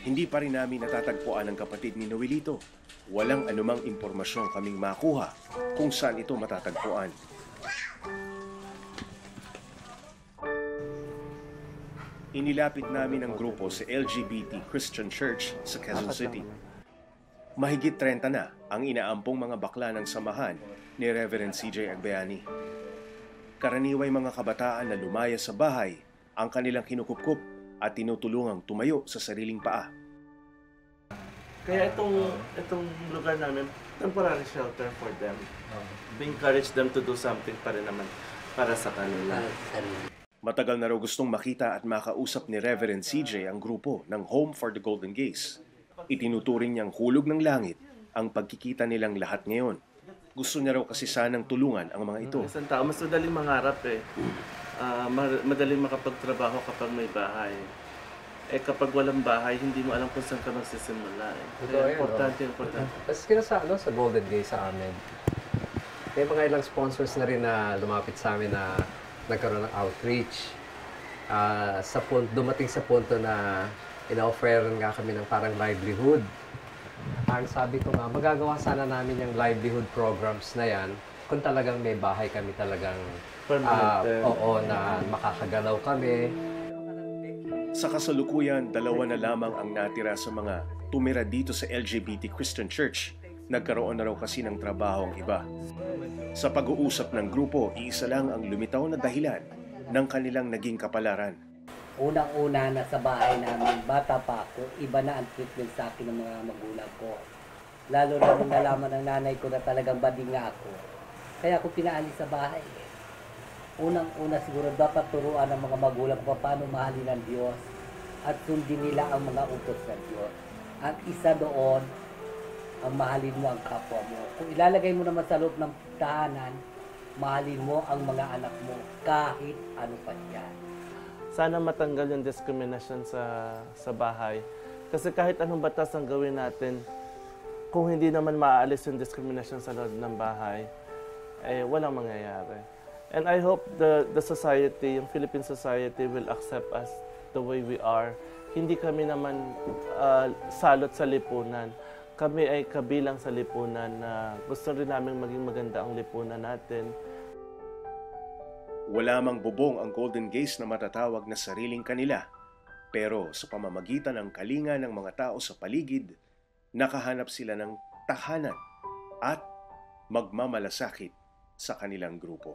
Hindi pa rin namin natatagpuan ang kapatid ni Noelito. Walang anumang impormasyon kaming makuha kung saan ito matatagpuan. Inilapit namin ang grupo sa LGBT Christian Church sa Quezon City. Mahigit 30 na ang inaampong mga bakla ng samahan ni Reverend CJ Agbayani. Karaniway mga kabataan na lumaya sa bahay ang kanilang kinukupkup at tinutulungang tumayo sa sariling paa. Kaya itong lugar namin, temporary shelter for them. We encourage them to do something pa rin naman para sa kanila. Matagal na raw gustong makita at makausap ni Reverend CJ ang grupo ng Home for the Golden Gays. Itinuturing niyang hulog ng langit ang pagkikita nilang lahat ngayon. Gusto niya raw kasi sanang tulungan ang mga ito. Isang tao, mas madaling mangarap eh. Madaling makapagtrabaho kapag may bahay. Eh kapag walang bahay, hindi mo alam kung saan ka magsisimula eh. Kaya importante. Tapos sa Golden Gays sa amin, may mga ilang sponsors na rin na lumapit sa amin na nagkaroon ng outreach. Dumating sa punto na ina-offeran nga kami ng parang livelihood. Ang sabi ko nga, magagawa sana namin yung livelihood programs na yan kung talagang may bahay kami talagang na makakagalaw kami. Sa kasalukuyan, 2 na lamang ang natira sa mga tumira dito sa LGBT Christian Church. Nagkaroon na raw kasi ng trabaho ang iba. Sa pag-uusap ng grupo, iisa lang ang lumitaw na dahilan ng kanilang naging kapalaran. Unang-una na sa bahay namin, bata pa ako, iba na ang treatment sa akin ng mga magulang ko. Lalo na nung nalaman ng nanay ko na talagang bading nga ako. Kaya ako pinaalis sa bahay. Unang-una siguro dapat turuan ng mga magulang ko paano mahalin ang Diyos at sundin nila ang mga utos ng Diyos. At isa doon, ang mahalin mo ang kapwa mo. Kung ilalagay mo naman sa loob ng tahanan, mahalin mo ang mga anak mo kahit ano pa yan. Sana matanggal yung discrimination sa bahay. Kasi kahit anong batas ang gawin natin, kung hindi naman maaalis yung discrimination sa loob ng bahay, eh walang mangyayari. And I hope the society, yung Philippine society will accept us the way we are. Hindi kami naman salot sa lipunan. Kami ay kabilang sa lipunan na gusto rin namin maging maganda ang lipunan natin. Wala mang bubong ang Golden Gays na matatawag na sariling kanila. Pero sa pamamagitan ng kalinga ng mga tao sa paligid, nakahanap sila ng tahanan at magmamalasakit sa kanilang grupo.